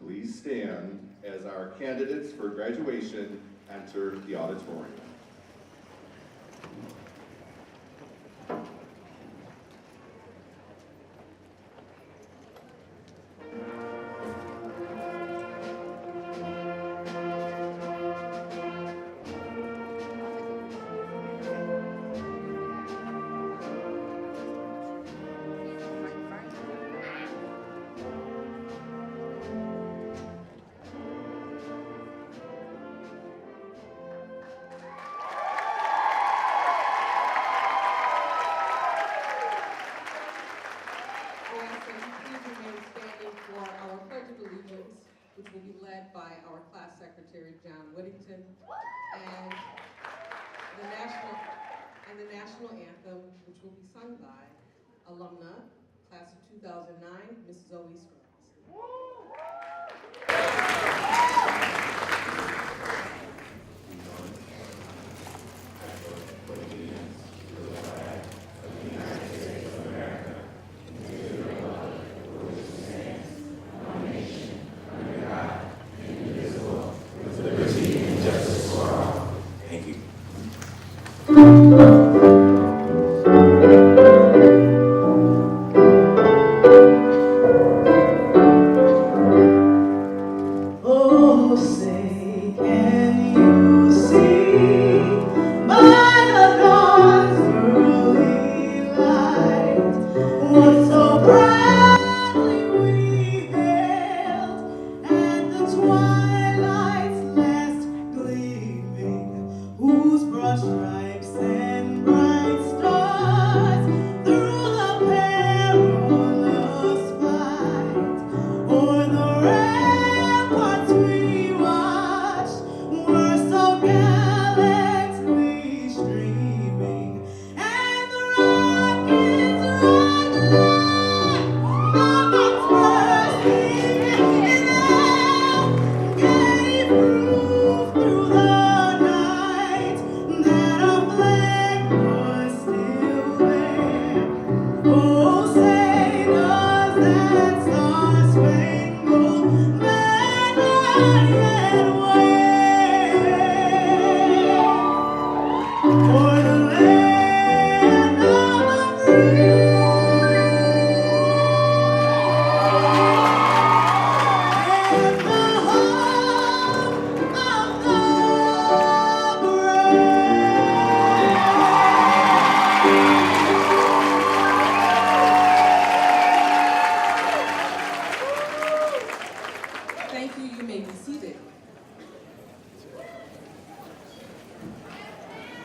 Please stand as our candidates for graduation enter the auditorium. Which will be led by our class secretary, John Whittington, and the national anthem, which will be sung by alumna, class of 2009, Mrs. Zoe Scruggs.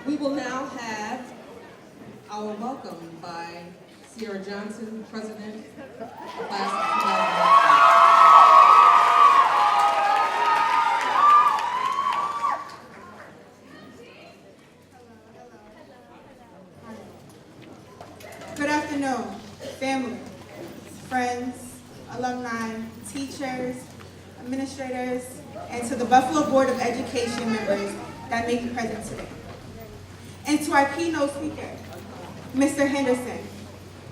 We will now have our welcome by Sierra Johnson, President, Class of 2009. Good afternoon, family, friends, alumni, teachers, administrators, and to the Buffalo Board of Education members that may be present today. And to our keynote speaker, Mr. Henderson,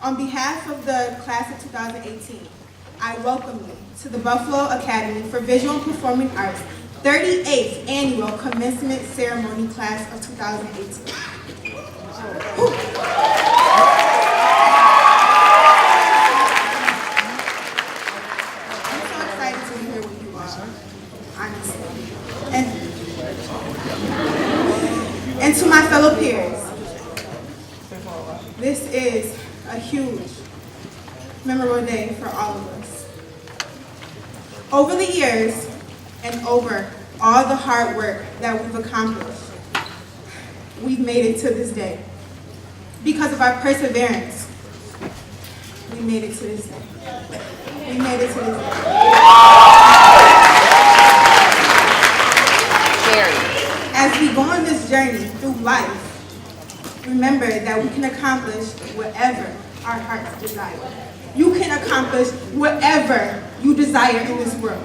on behalf of the class of 2018, I welcome you to the Buffalo Academy for Visual and Performing Arts 38th Annual Commencement Ceremony Class of 2018. I'm so excited to be here with you all, honestly. And to my fellow peers, this is a huge, memorable day for all of us. Over the years and over all the hard work that we've accomplished, we've made it to this day. Because of our perseverance, we made it to this day. We made it to this day. As we go on this journey through life, remember that we can accomplish whatever our hearts desire. You can accomplish whatever you desire in this world.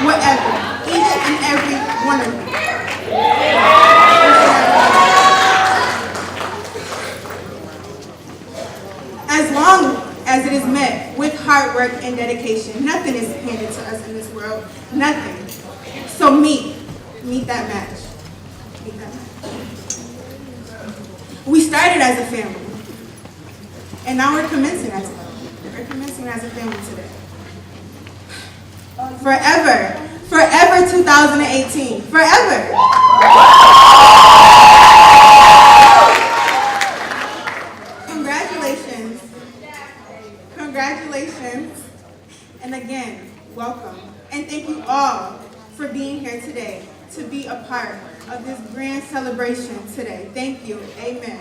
Whatever. Each and every one of you. As long as it is met with hard work and dedication, nothing is handed to us in this world? Nothing. So meet that match. Meet that match. We started as a family, and now we're commencing as a family. We're commencing as a family today. Forever, forever 2018, forever. Congratulations, congratulations, and again, welcome. And thank you all for being here today to be a part of this grand celebration today. Thank you, amen.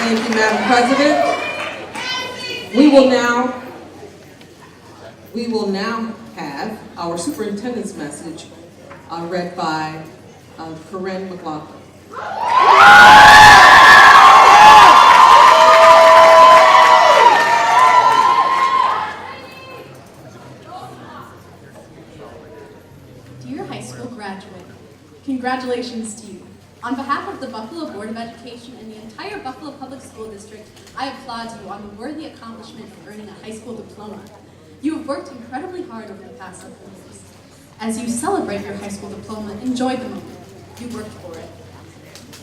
Thank you, Madam President. We will now have our superintendent's message read by Corinne McLaughlin. Dear high school graduate, congratulations to you. On behalf of the Buffalo Board of Education and the entire Buffalo Public School District, I applaud you on the worthy accomplishment of earning a high school diploma. You have worked incredibly hard over the past several years. As you celebrate your high school diploma, enjoy the moment. You worked for it.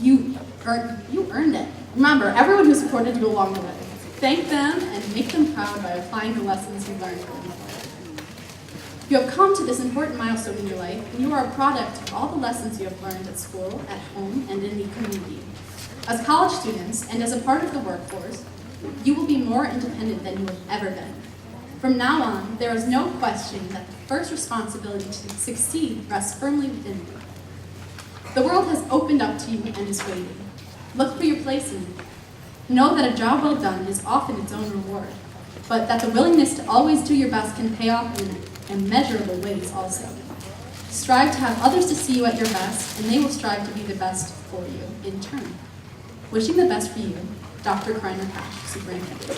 You earned it. Remember, everyone who supported you along the way. Thank them and make them proud by applying the lessons you learned going forward. You have come to this important milestone in your life, and you are a product of all the lessons you have learned at school, at home, and in the community. As college students, and as a part of the workforce, you will be more independent than you have ever been. From now on, there is no question that the first responsibility to succeed rests firmly within you. The world has opened up to you and is waiting. Look for your place in it. Know that a job well done is often its own reward, but that the willingness to always do your best can pay off in immeasurable ways also. Strive to have others to see you at your best, and they will strive to be the best for you in turn. Wishing the best for you, Dr. Kreiner Pash, Superintendent.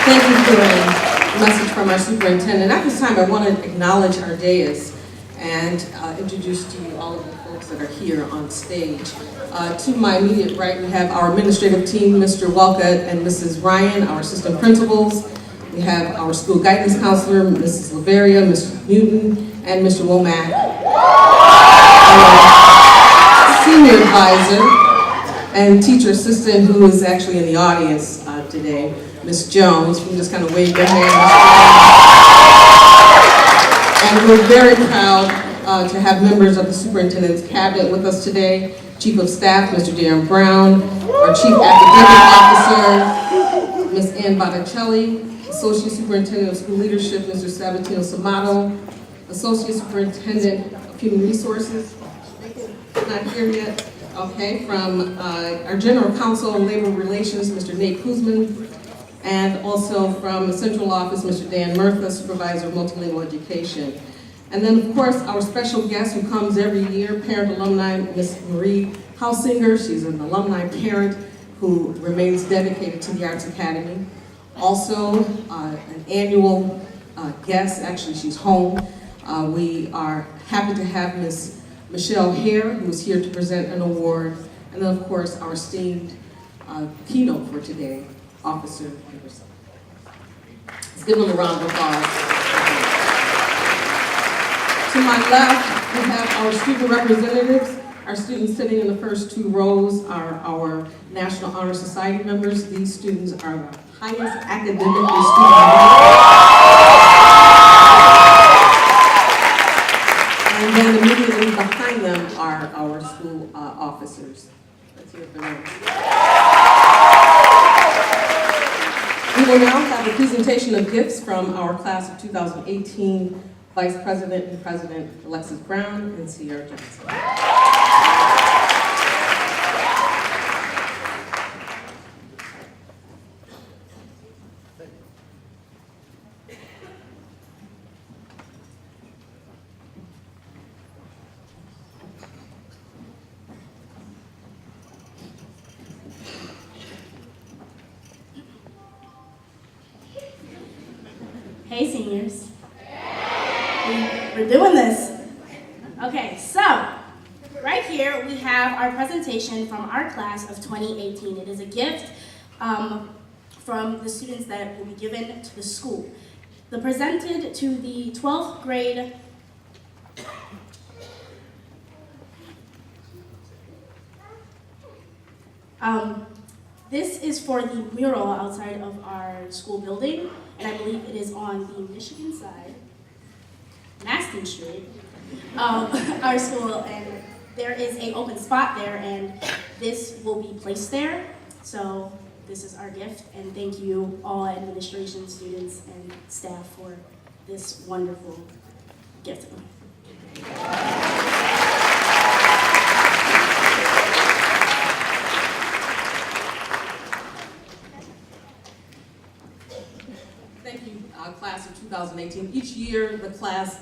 Thank you for a message from our superintendent. At this time, I want to acknowledge our dais and introduce to you all of the folks that are here on stage. To my immediate right, we have our administrative team, Mr. Welka and Mrs. Ryan, our assistant principals. We have our school guidance counselor, Mrs. Laveria, Mr. Newton, and Mr. Womack, our senior advisor and teacher assistant who is actually in the audience today, Ms. Jones. You can just kind of wave your hand. And we're very proud to have members of the superintendent's cabinet with us today. Chief of Staff, Mr. Darren Brown, our Chief Academic Officer, Ms. Ann Botticelli, Associate Superintendent of School Leadership, Mr. Sabatino Samato, Associate Superintendent of Human Resources, not here yet, okay, from our General Counsel on Labor Relations, Mr. Nate Kuzman, and also from the Central Office, Mr. Dan Murtha, Supervisor of Multilingual Education. And then, of course, our special guest who comes every year, parent alumni, Ms. Marie Hausinger. She's an alumni parent who remains dedicated to the Arts Academy. Also, an annual guest, actually she's home. We are happy to have Ms. Michelle Hare, who is here to present an award. And then, of course, our esteemed keynote for today, Officer Henderson. Let's give them a round of applause. To my left, we have our student representatives. Our students sitting in the first two rows are our National Honor Society members. These students are the highest academically student. And then immediately behind them are our school officers. Let's hear it for them. We will now have a presentation of gifts from our class of 2018 Vice President and President Alexis Brown and Sierra Johnson. Hey, seniors. We're doing this. Okay, so, right here we have our presentation from our class of 2018. It is a gift from the students that will be given to the school. The presented to the 12th grade this is for the mural outside of our school building, and I believe it is on the Michigan side, Maston Street, our school, and there is an open spot there, and this will be placed there. So this is our gift, and thank you all administration, students, and staff for this wonderful gift. Thank you, class of 2018. Each year, the class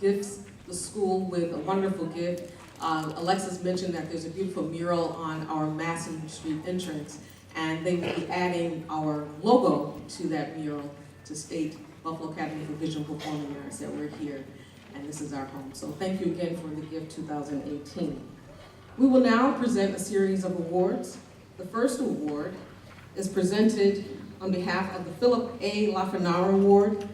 gifts the school with a wonderful gift. Alexis mentioned that there's a beautiful mural on our Masson Street entrance, and they will be adding our logo to that mural to state Buffalo Academy for Visual Performing Arts that we're here, and this is our home. So thank you again for the gift 2018. We will now present a series of awards. The first award is presented on behalf of the Philip A. Lafrenaro Award.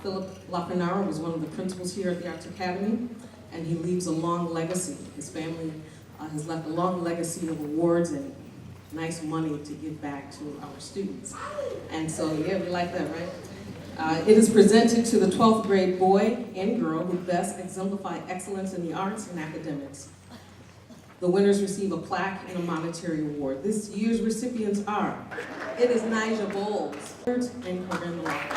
Philip Lafrenaro was one of the principals here at the Arts Academy, and he leaves a long legacy. His family has left a long legacy of awards and nice money to give back to our students. And so, yeah, we like that, right? It is presented to the 12th grade boy and girl who best exemplify excellence in the arts and academics. The winners receive a plaque and a monetary award. This year's recipients are, it is Nigel Bowles and Corinne Walker.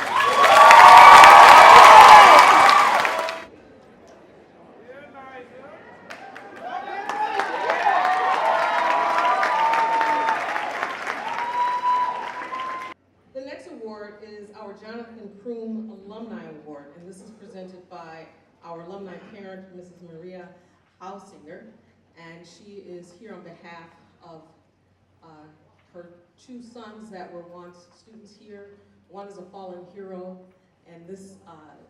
The next award is our Jonathan Kroom Alumni Award, and this is presented by our alumni parent, Mrs. Maria Hausinger, and she is here on behalf of her two sons that were once students here. One is a fallen hero, and this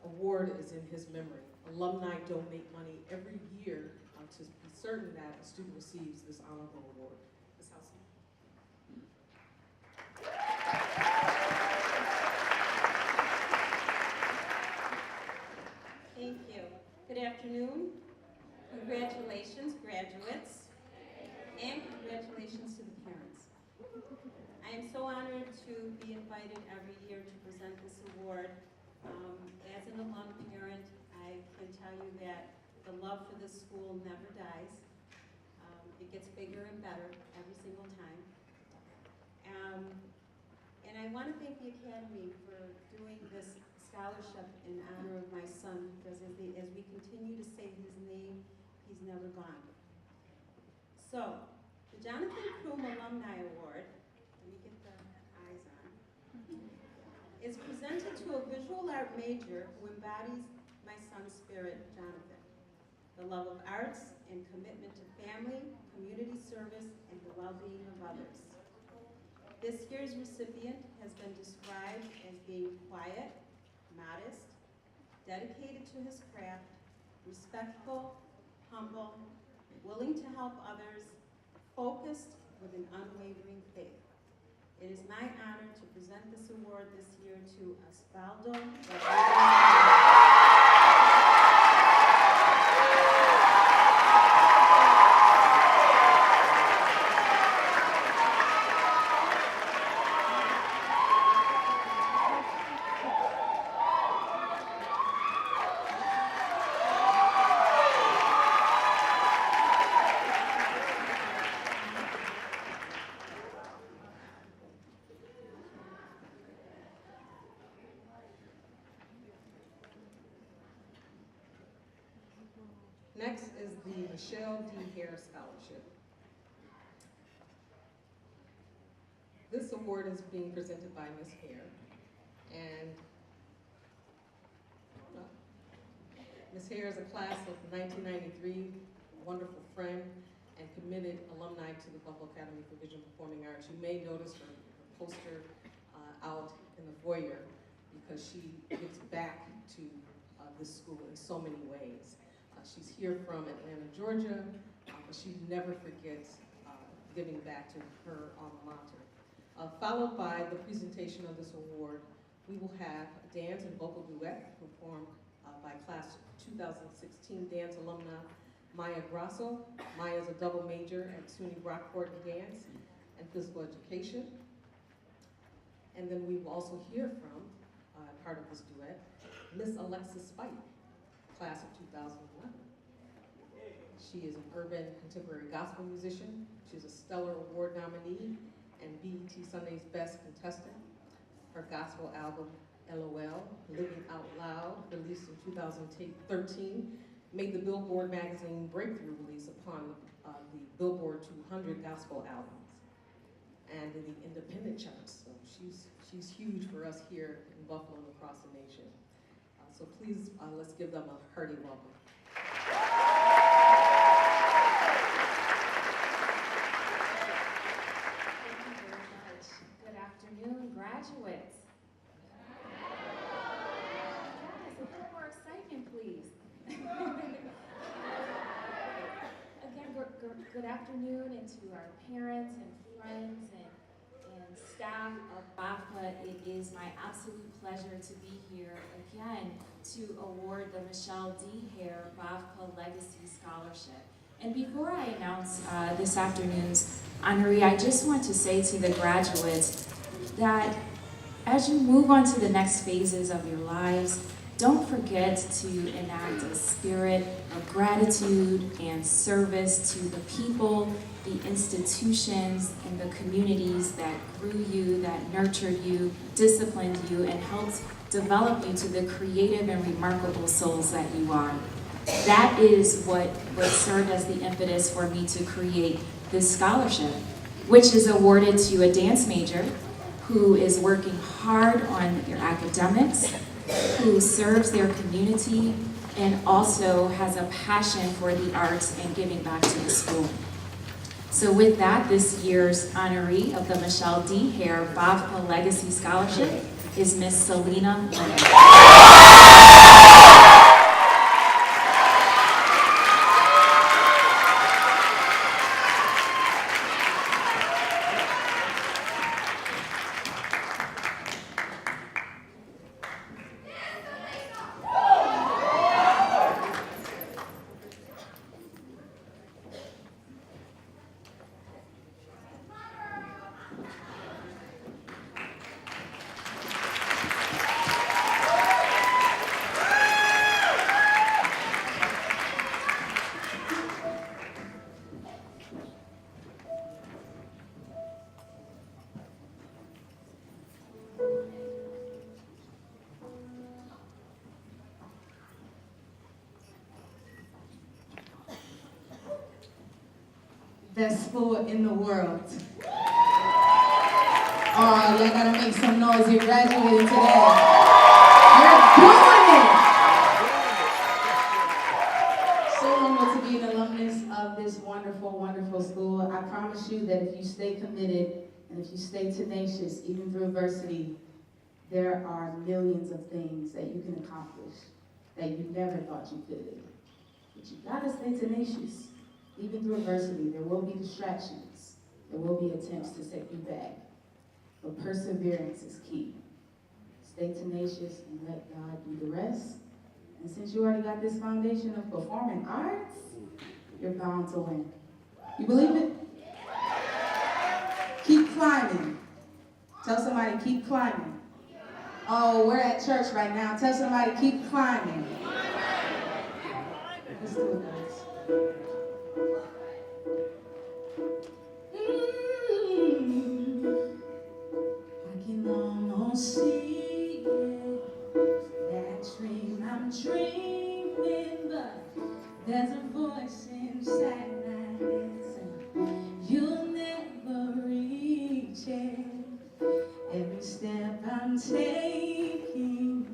award is in his memory. Alumni donate money every year to be certain that a student receives this honorable award. Ms. Hausinger. Thank you. Good afternoon. Congratulations, graduates, and congratulations to the parents. I am so honored to be invited every year to present this award. As an alum parent, I can tell you that the love for this school never dies. It gets bigger and better every single time. And I want to thank the Academy for doing this scholarship in honor of my son, because as we continue to say his name, he's never gone. So, the Jonathan Kroom Alumni Award, let me get the eyes on, is presented to a visual art major who embodies my son's spirit, Jonathan, the love of arts and commitment to family, community service, and the well-being of others. This year's recipient has been described as being quiet, modest, dedicated to his craft, respectful, humble, willing to help others, focused with an unwavering faith. It is my honor to present this award this year to Osvaldo Rodriguez. Next is the Michelle D. Hare Scholarship. This award is being presented by Ms. Hare, and Ms. Hare is a class of 1993, wonderful friend and committed alumni to the Buffalo Academy for Visual Performing Arts. You may notice her poster out in the foyer because she gives back to this school in so many ways. She's here from Atlanta, Georgia. but she never forgets giving back to her alma mater. Followed by the presentation of this award, we will have a dance and vocal duet performed by class 2016 dance alumna Maya Grasso. Maya is a double major at SUNY Rockport in dance and physical education. And then we will also hear from, part of this duet, Miss Alexis Spite, class of 2011. She is an urban contemporary gospel musician. She's a Stellar Award nominee and BET Sunday's Best Contestant. Her gospel album, LOL, Living Out Loud, released in 2013, made the Billboard magazine breakthrough release upon the Billboard 200 gospel albums and in the independent charts. So she's huge for us here in Buffalo and across the nation. So please, let's give them a hearty welcome. Thank you very much. Good afternoon, graduates. Yes, a little more excitement, please. Again, good afternoon, and to our parents and friends and staff of BAFPA. It is my absolute pleasure to be here again to award the Michelle D. Hare BAFPA Legacy Scholarship. And before I announce this afternoon's honoree, I just want to say to the graduates that as you move on to the next phases of your lives, don't forget to enact a spirit of gratitude and service to the people, the institutions, and the communities that grew you, that nurtured you, disciplined you, and helped develop you to the creative and remarkable souls that you are. That is what served as the impetus for me to create this scholarship, which is awarded to a dance major who is working hard on their academics, who serves their community, and also has a passion for the arts and giving back to the school. So with that, this year's honoree of the Michelle D. Hare BAFPA Legacy Scholarship is Miss Selena Leonard. Best sport in the world. Oh, y'all gotta make some noise. You're graduating today. You're doing it! So humbled to be an alumnus of this wonderful, wonderful school. I promise you that if you stay committed and if you stay tenacious, even through adversity, there are millions of things that you can accomplish that you never thought you could. But you gotta stay tenacious. Even through adversity, there will be distractions. There will be attempts to set you back. But perseverance is key. Stay tenacious and let God do the rest. And since you already got this foundation of performing arts, you're bound to win. You believe it? Keep climbing. Tell somebody, keep climbing. Oh, we're at church right now. Tell somebody, keep climbing. Let's do it, guys. I can almost see it, that dream I'm dreaming, but there's a voice inside my head saying you'll never reach it. Every step I'm taking,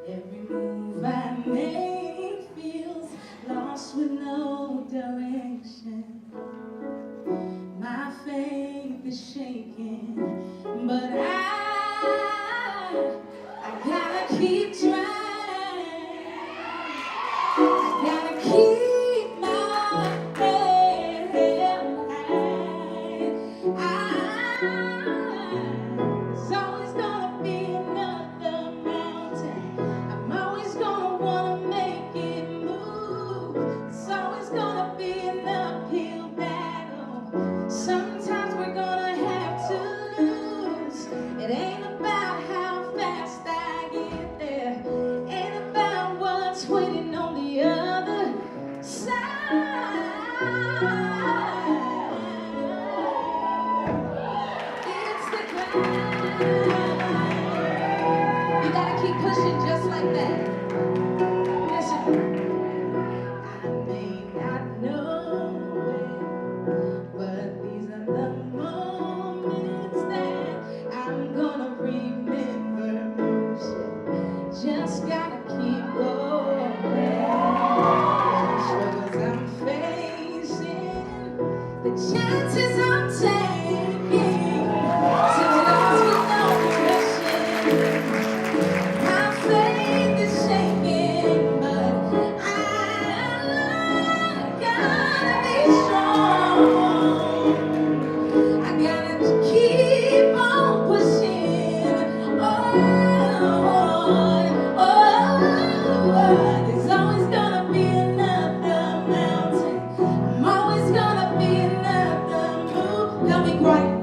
every move I make feels lost with no direction. My faith is shaking, but I gotta keep trying. Gotta keep my head. the chances I'm taking to lose with no regression. My faith is shaking, but I gotta be strong. I gotta keep on pushing on. There's always gonna be another mountain. I'm always gonna be another move. Got me quiet.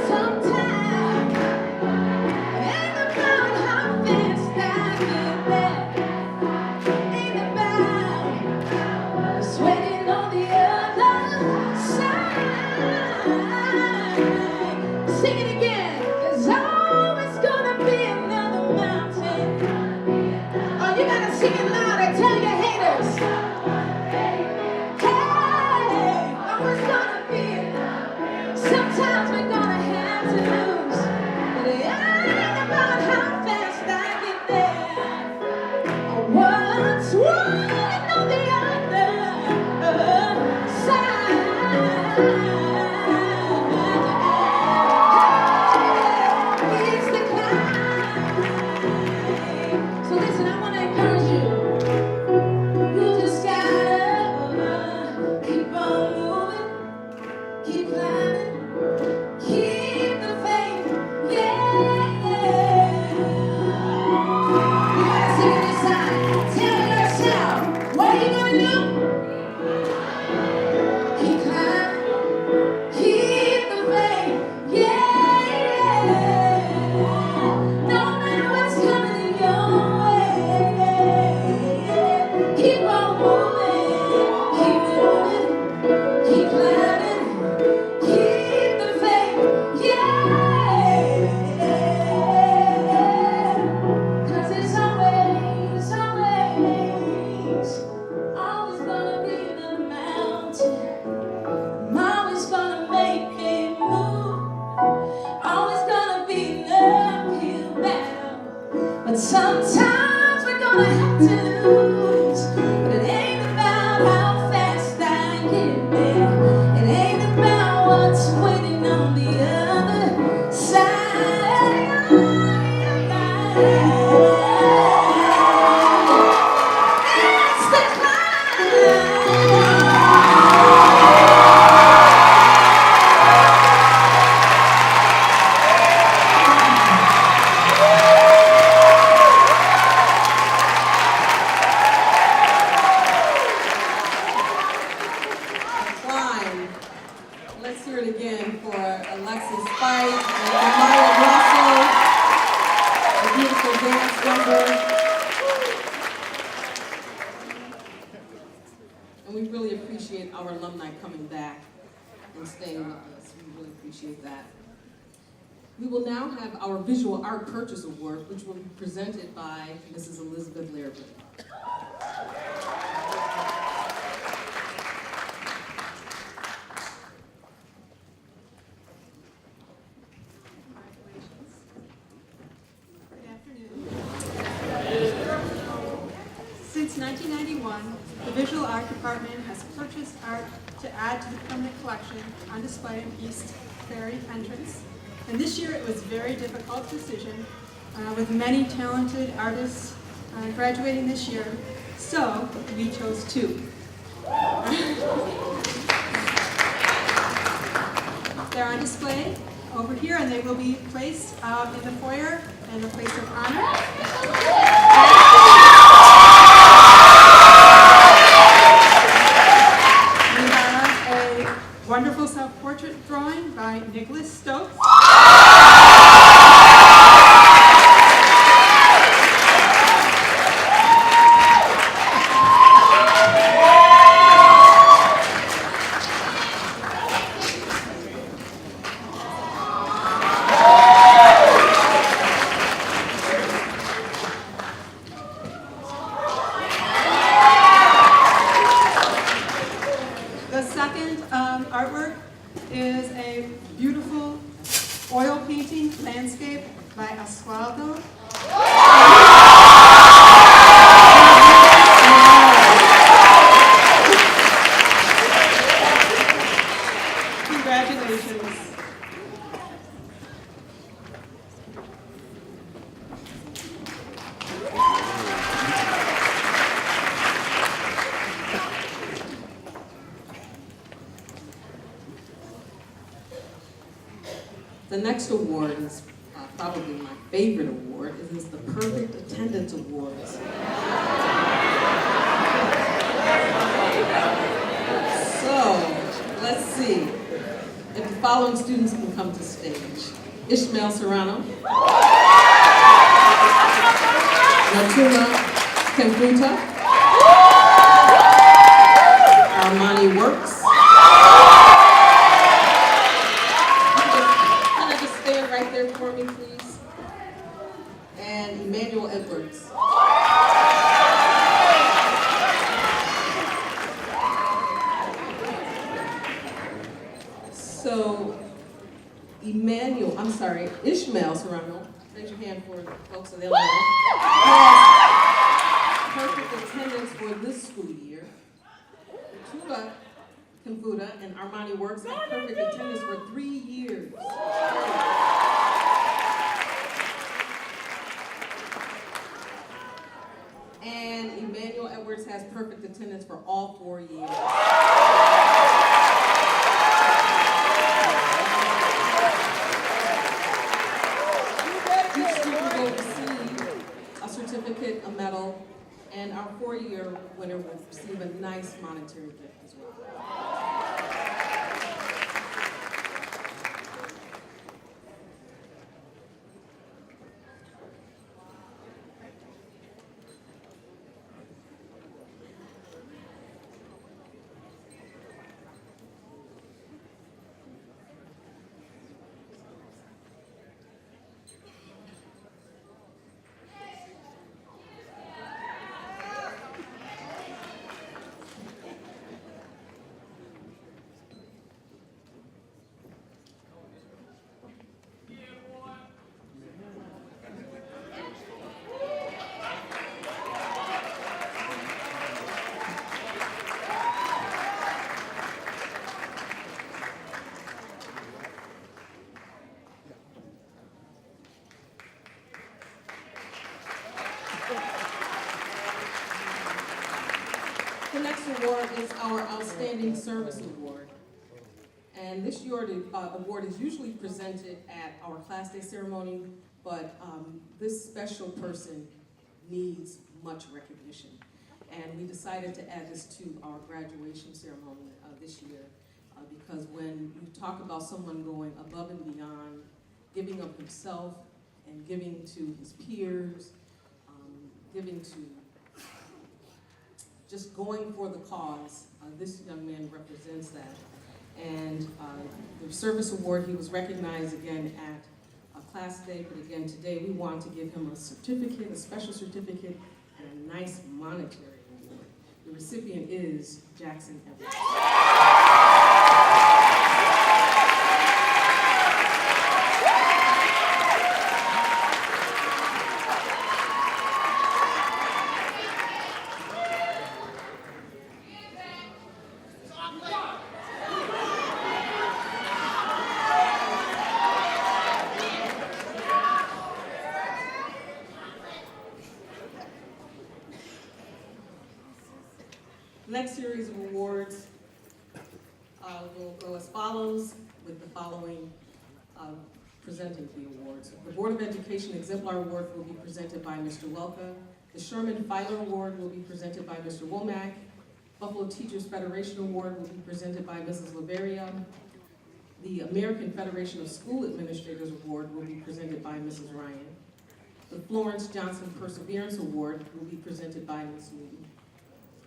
Sometimes it ain't about how fast I get there. Ain't about sweating on the other side. Sing it again. There's always gonna be another mountain. Oh, you gotta sing it louder. Tell your haters. Hey, always gonna be another. Sometimes we're gonna have to lose, but it ain't about how fast I get there. What's one on the other side? It's the climb. So listen, I want to encourage you. You just gotta keep on moving, keep climbing, keep the faith. Yeah. You gotta sing it this time. Tell yourself, what are you gonna do? Keep climbing, keep the faith. Yeah. No matter what's coming your way, keep on moving, keep climbing, keep the faith. Yeah. 'Cause it's always gonna be another mountain. I'm always gonna make it move. Always gonna be an uphill battle. But sometimes we're gonna have to lose. But it ain't about how fast I get there. It ain't about what's waiting on the other side. It's the climb. Climb. Let's hear it again for Alexis Fight and Amaya Russell, the beautiful dance number. And we really appreciate our alumni coming back and staying with us. We really appreciate that. We will now have our Visual Art Purchase Award, which will be presented by Mrs. Elizabeth Larrabee. Good afternoon. Since 1991, the Visual Art Department has purchased art to add to the permanent collection on display in East Ferry entrance. And this year it was a very difficult decision with many talented artists graduating this year. So we chose two. They're on display over here, and they will be placed in the foyer in the place of honor. We have a wonderful self-portrait drawing by Nicholas Stokes. The second artwork is a beautiful oil painting landscape by Asqualdo. The next award is probably my favorite award. It is the Perfect Attendance Awards. So, let's see if the following students can come to stage. Ishmael Serrano, Natuma Kemfuta, Armani Works. Can I just stand right there for me, please? And Emmanuel Edwards. So, Ishmael Serrano, raise your hand for the folks in Illinois, has perfect attendance for this school year. Tuba Kimfuda and Armani Works have perfect attendance for 3 years. And Emmanuel Edwards has perfect attendance for all 4 years. Each student will receive a certificate, a medal, and our 4-year winner will receive a nice monetary gift as well. The next award is our Outstanding Service Award. And this year, the award is usually presented at our Class Day ceremony, but this special person needs much recognition. And we decided to add this to our graduation ceremony this year because when you talk about someone going above and beyond, giving of himself and giving to his peers, giving to just going for the cause. This young man represents that. And the service award, he was recognized again at Class Day, but again today we want to give him a certificate, a special certificate, and a nice monetary award. The recipient is Jackson Evans. Next series of awards will go as follows with the following presenting the awards. The Board of Education Exemplar Award will be presented by Mr. Welka. The Sherman Filer Award will be presented by Mr. Womack. Buffalo Teachers Federation Award will be presented by Mrs. Laveria. The American Federation of School Administrators Award will be presented by Mrs. Ryan. The Florence Johnson Perseverance Award will be presented by Ms. Newton.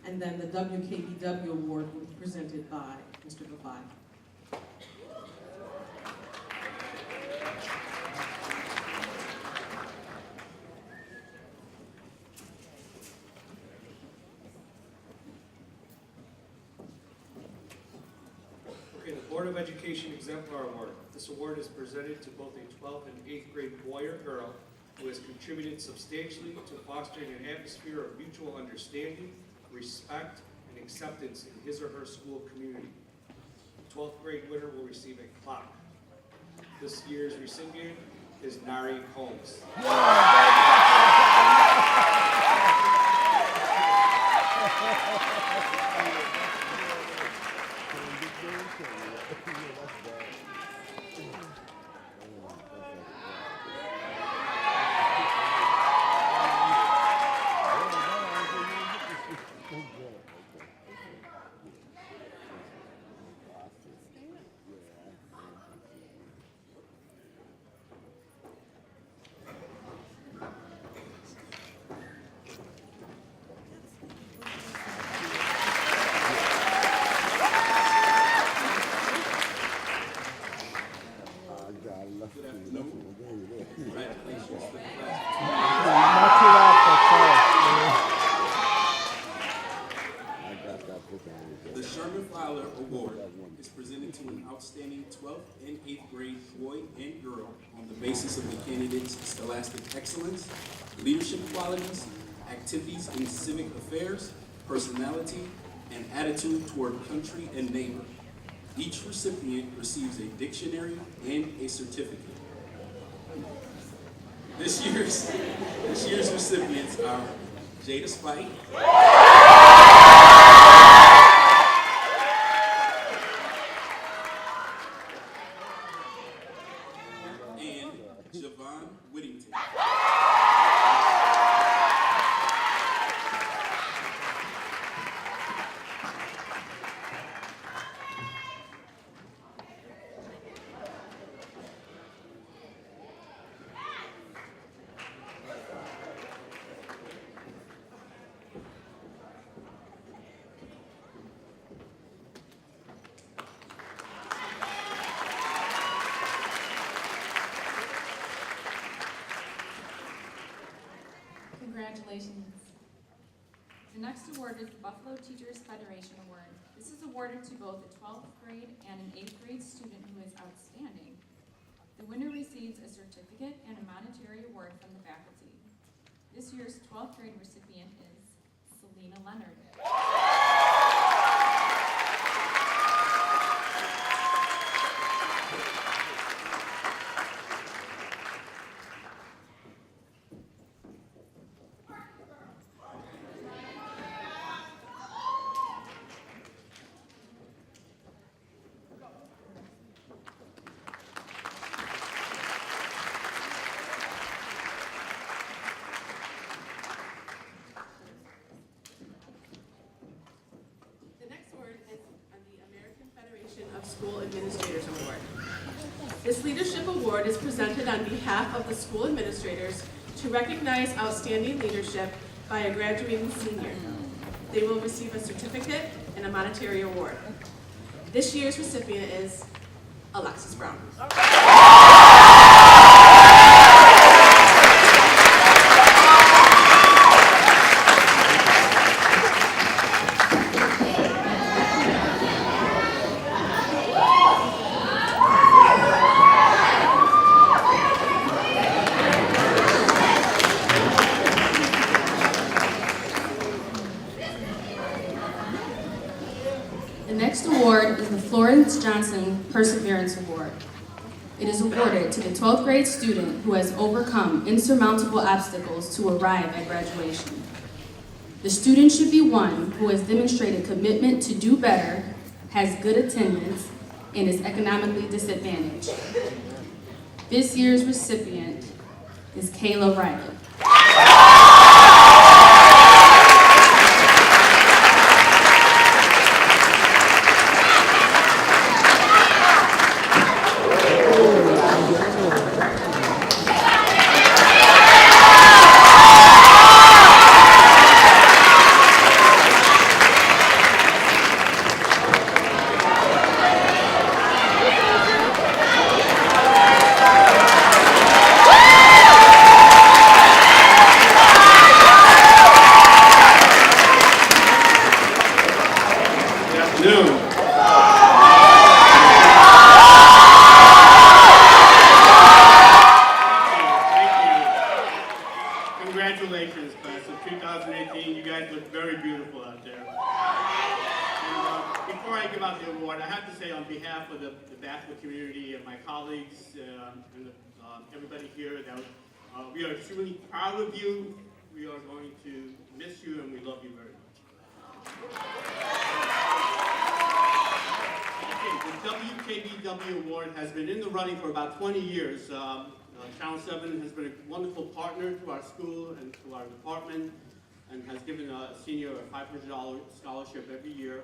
And then the WKBW Award will be presented by Mr. Gavai. Okay, the Board of Education Exemplar Award. This award is presented to both a 12th and 8th grade boy or girl who has contributed substantially to fostering an atmosphere of mutual understanding, respect, and acceptance in his or her school community. The 12th grade winner will receive a clock. This year's recipient is Nari Holmes. The Sherman Fowler Award is presented to an outstanding 12th and 8th grade boy and girl on the basis of the candidate's scholastic excellence, leadership qualities, activities in civic affairs, personality, and attitude toward country and neighbor. Each recipient receives a dictionary and a certificate. This year's recipients are Jada Spike, and Javon Whittington. Congratulations. The next award is the Buffalo Teachers Federation Award. This is awarded to both a 12th grade and an 8th grade student who is outstanding. The winner receives a certificate and a monetary award from the faculty. This year's 12th grade recipient is Selena Leonard. Of School Administrators Award. This leadership award is presented on behalf of the school administrators to recognize outstanding leadership by a graduating senior. They will receive a certificate and a monetary award. This year's recipient is Alexis Brown. The next award is the Florence Johnson Perseverance Award. It is awarded to the 12th grade student who has overcome insurmountable obstacles to arrive at graduation. The student should be one who has demonstrated commitment to do better, has good attendance, and is economically disadvantaged. This year's recipient is Kayla Riley. Congratulations, class of 2018. You guys look very beautiful out there. And, before I give out the award, I have to say on behalf of the basketball community and my colleagues and everybody here that we are truly proud of you. We are going to miss you and we love you very much. Okay, the WKBW Award has been in the running for about 20 years. Channel 7 has been a wonderful partner to our school and to our department and has given a senior a $500 scholarship every year.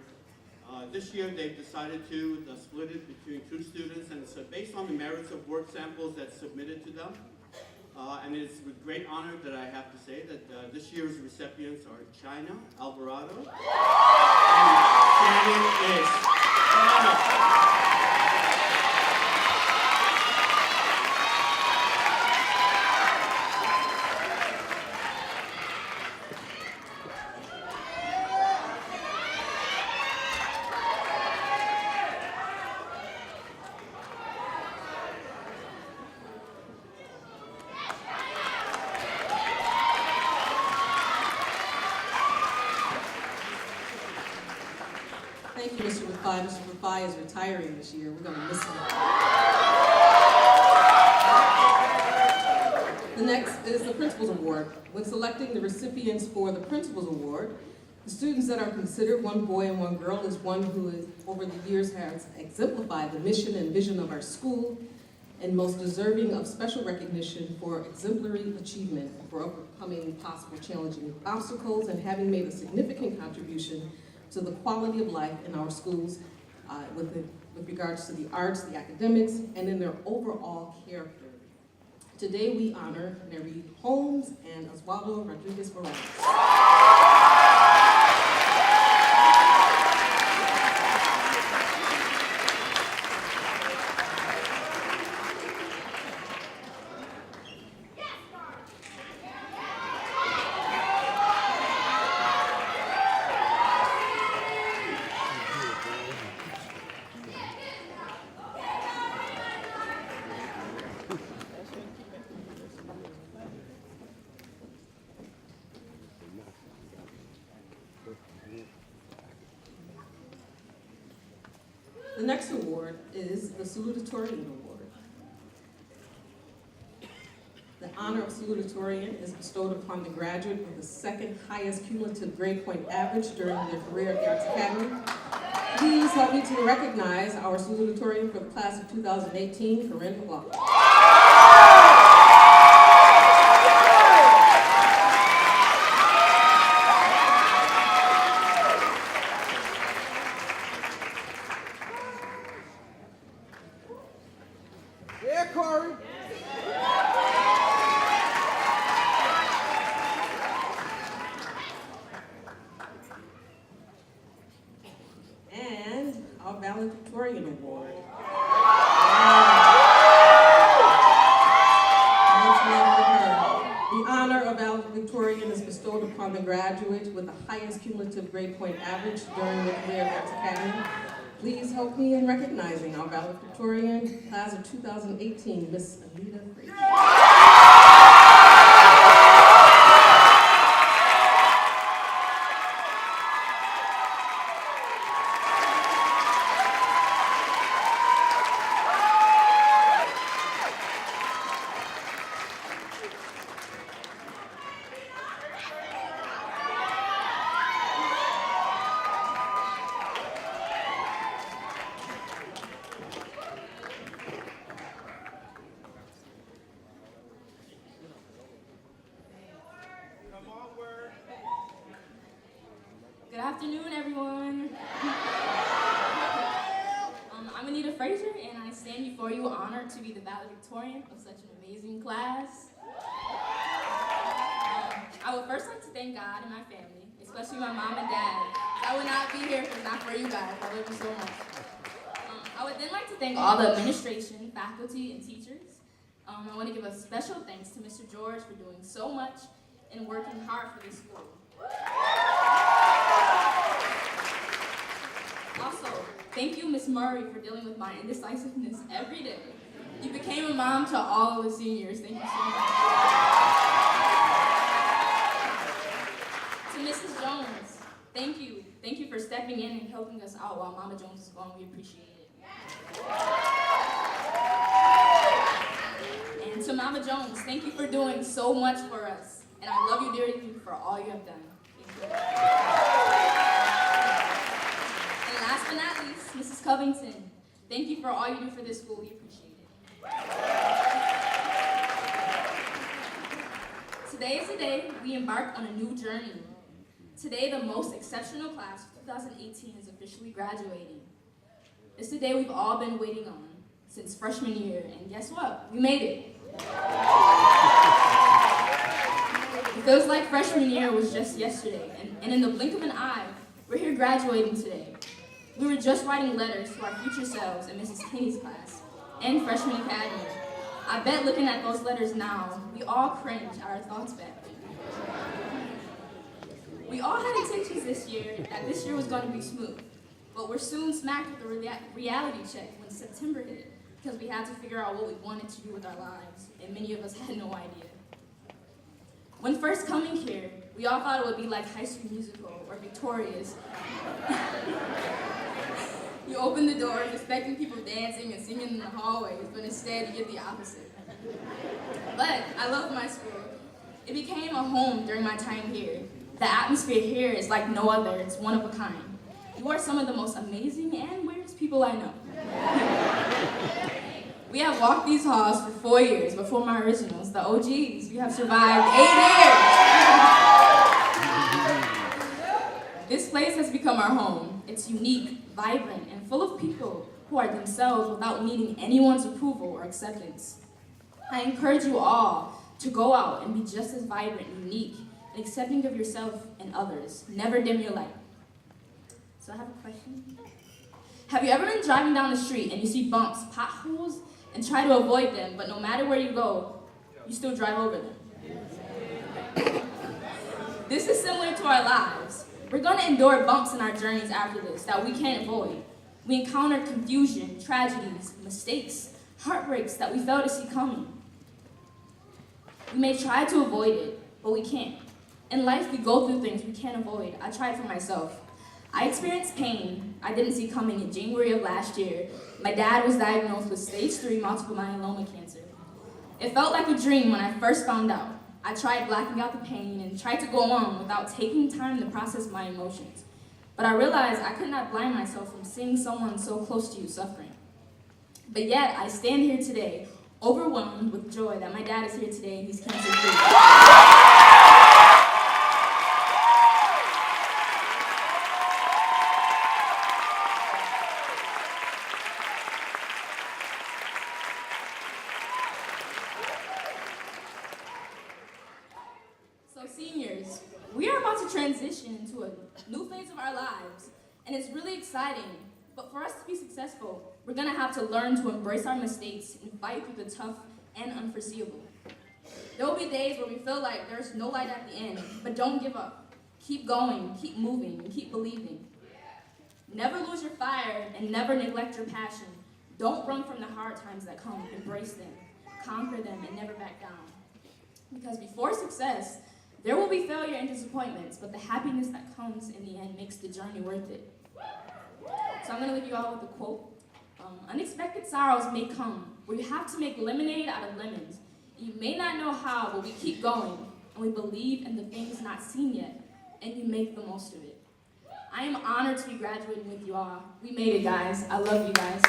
This year they've decided to split it between two students, and it's based on the merits of work samples that's submitted to them. And it's with great honor that I have to say that this year's recipients are China Alvarado and Shannon Is. Thank you, Mr. Rafai. Mr. Rafai is retiring this year. We're going to miss him. The next is the Principal's Award. When selecting the recipients for the Principal's Award, the students that are considered, one boy and one girl, is one who is, over the years has exemplified the mission and vision of our school and most deserving of special recognition for exemplary achievement, for overcoming possible challenging obstacles and having made a significant contribution to the quality of life in our schools with regards to the arts, the academics, and in their overall character. Today we honor Mary Holmes and Oswaldo Rodriguez Morales. The next award is the Salutatorian Award. The honor of salutatorian is bestowed upon the graduate with the second highest cumulative grade point average during their career at the Arts Academy. Please help me to recognize our salutatorian for the class of 2018, Corinne McLaughlin. Yeah, Corey. And our valedictorian award. Much love for her. The honor of valedictorian is bestowed upon the graduate with the highest cumulative grade point average during their career at Arts Academy. Please help me in recognizing our valedictorian, class of 2018, Miss Anita Frazier. Good afternoon, everyone. I'm Anita Frazier, and I stand before you honored to be the valedictorian of such an amazing class. I would first like to thank God and my family, especially my mom and dad. I would not be here if not for you guys. I love you so much. I would then like to thank all the administration, faculty, and teachers. I want to give a special thanks to Mr. George for doing so much and working hard for this school. Also, thank you, Ms. Murray, for dealing with my indecisiveness every day. You became a mom to all of the seniors. Thank you so much. To Mrs. Jones, thank you. Thank you for stepping in and helping us out while Mama Jones is gone. We appreciate it. And to Mama Jones, thank you for doing so much for us. And I love you dearly for all you have done. Thank you. And last but not least, Mrs. Covington, thank you for all you do for this school. We appreciate it. Today is the day we embark on a new journey. Today, the most exceptional class of 2018 is officially graduating. It's the day we've all been waiting on since freshman year, and guess what? We made it. It feels like freshman year was just yesterday, and in the blink of an eye, we're here graduating today. We were just writing letters to our future selves in Mrs. Kinney's class and Freshman Academy. I bet looking at those letters now, we all cringe at our thoughts back then. We all had intentions this year that this year was going to be smooth, but we're soon smacked with a reality check when September hit, because we had to figure out what we wanted to do with our lives, and many of us had no idea. When first coming here, we all thought it would be like High School Musical or Victorious. opened the doors expecting people dancing and singing in the hallways, but instead you get the opposite. But I love my school. It became a home during my time here. The atmosphere here is like no other. It's one of a kind. You are some of the most amazing and weirdest people I know. We have walked these halls for 4 years before my originals, the OGs. We have survived 8 years. This place has become our home. It's unique, vibrant, and full of people who are themselves without needing anyone's approval or acceptance. I encourage you all to go out and be just as vibrant, unique, and accepting of yourself and others. Never dim your light. So I have a question. Have you ever been driving down the street and you see bumps, potholes, and try to avoid them, but no matter where you go, you still drive over them? This is similar to our lives. We're going to endure bumps in our journeys after this that we can't avoid. We encounter confusion, tragedies, mistakes, heartbreaks that we fail to see coming. We may try to avoid it, but we can't. In life, we go through things we can't avoid. I tried for myself. I experienced pain I didn't see coming in January of last year. My dad was diagnosed with stage 3 multiple myeloma cancer. It felt like a dream when I first found out. I tried blacking out the pain and tried to go on without taking time to process my emotions. But I realized I could not blind myself from seeing someone so close to you suffering. But yet, I stand here today, overwhelmed with joy that my dad is here today and he's cancer-free. Seniors, we are about to transition into a new phase of our lives, and it's really exciting. But for us to be successful, we're going to have to learn to embrace our mistakes and fight through the tough and unforeseeable. There will be days where we feel like there's no light at the end, but don't give up. Keep going, keep moving, and keep believing. Never lose your fire and never neglect your passion. Don't run from the hard times that come. Embrace them, conquer them, and never back down. Because before success, there will be failure and disappointments, but the happiness that comes in the end makes the journey worth it. So I'm going to leave you all with a quote. Unexpected sorrows may come, where you have to make lemonade out of lemons. You may not know how, but we keep going, and we believe in the things not seen yet, and you make the most of it. I am honored to be graduating with you all. We made it, guys. I love you guys.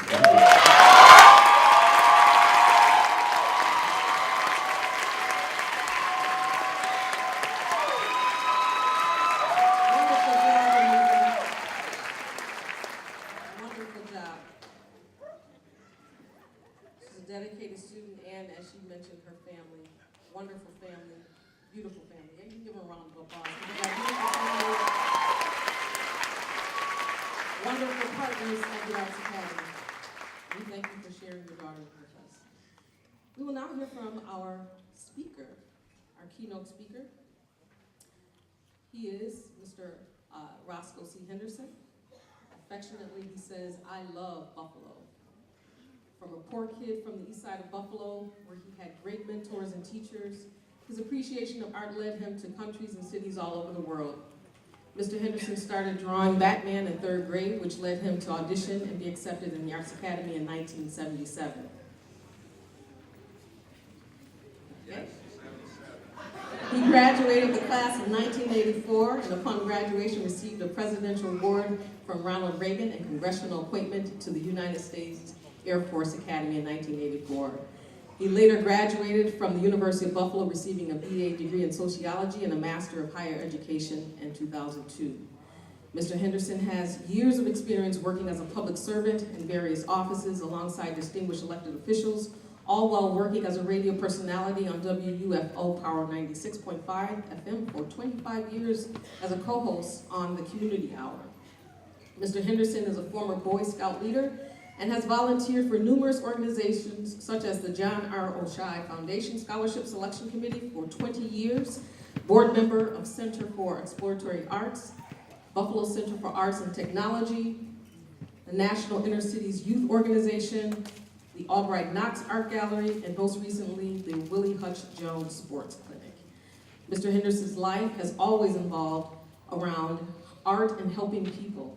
Dedicated student, and as she mentioned, her family, wonderful family, beautiful family. And you can give her a round of applause. We got beautiful family, wonderful partners at the Arts Academy. We thank you for sharing your daughter with us. We will now hear from our speaker, our keynote speaker. He is Mr. Roscoe C. Henderson. Affectionately, he says, "I love Buffalo." From a poor kid from the east side of Buffalo, where he had great mentors and teachers, his appreciation of art led him to countries and cities all over the world. Mr. Henderson started drawing Batman in 3rd grade, which led him to audition and be accepted in the Arts Academy in 1977. Okay. He graduated the class in 1984, and upon graduation received a Presidential Award from Ronald Reagan and congressional appointment to the United States Air Force Academy in 1984. He later graduated from the University of Buffalo, receiving a BA degree in sociology and a Master of Higher Education in 2002. Mr. Henderson has years of experience working as a public servant in various offices alongside distinguished elected officials, all while working as a radio personality on WUFO Power 96.5 FM for 25 years as a co-host on the Community Hour. Mr. Henderson is a former Boy Scout leader and has volunteered for numerous organizations such as the John R. Oshai Foundation Scholarship Selection Committee for 20 years, board member of Center for Exploratory Arts, Buffalo Center for Arts and Technology, the National Inner Cities Youth Organization, the Albright Knox Art Gallery, and most recently, the Willie Hutch Jones Sports Clinic. Mr. Henderson's life has always involved around art and helping people.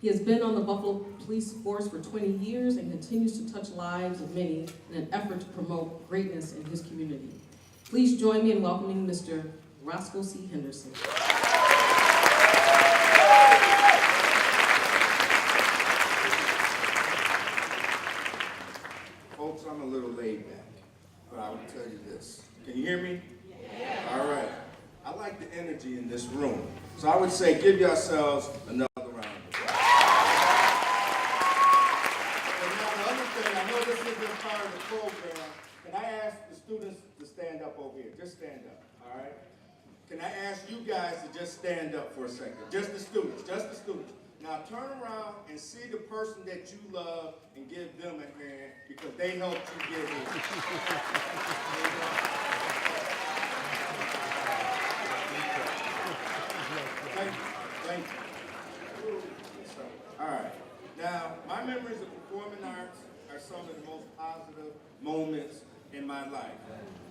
He has been on the Buffalo Police Force for 20 years and continues to touch lives of many in an effort to promote greatness in his community. Please join me in welcoming Mr. Roscoe C. Henderson. Folks, I'm a little laid back, but I will tell you this. Can you hear me? Yeah. All right. I like the energy in this room. So I would say give yourselves another round of applause. And now the other thing, I know this isn't part of the program. Can I ask the students to stand up over here? Just stand up, all right? Can I ask you guys to just stand up for a second? Just the students, just the students. Now turn around and see the person that you love and give them a hand because they helped you get here. Thank you. Thank you. All right. Now, my memories of performing arts are some of the most positive moments in my life.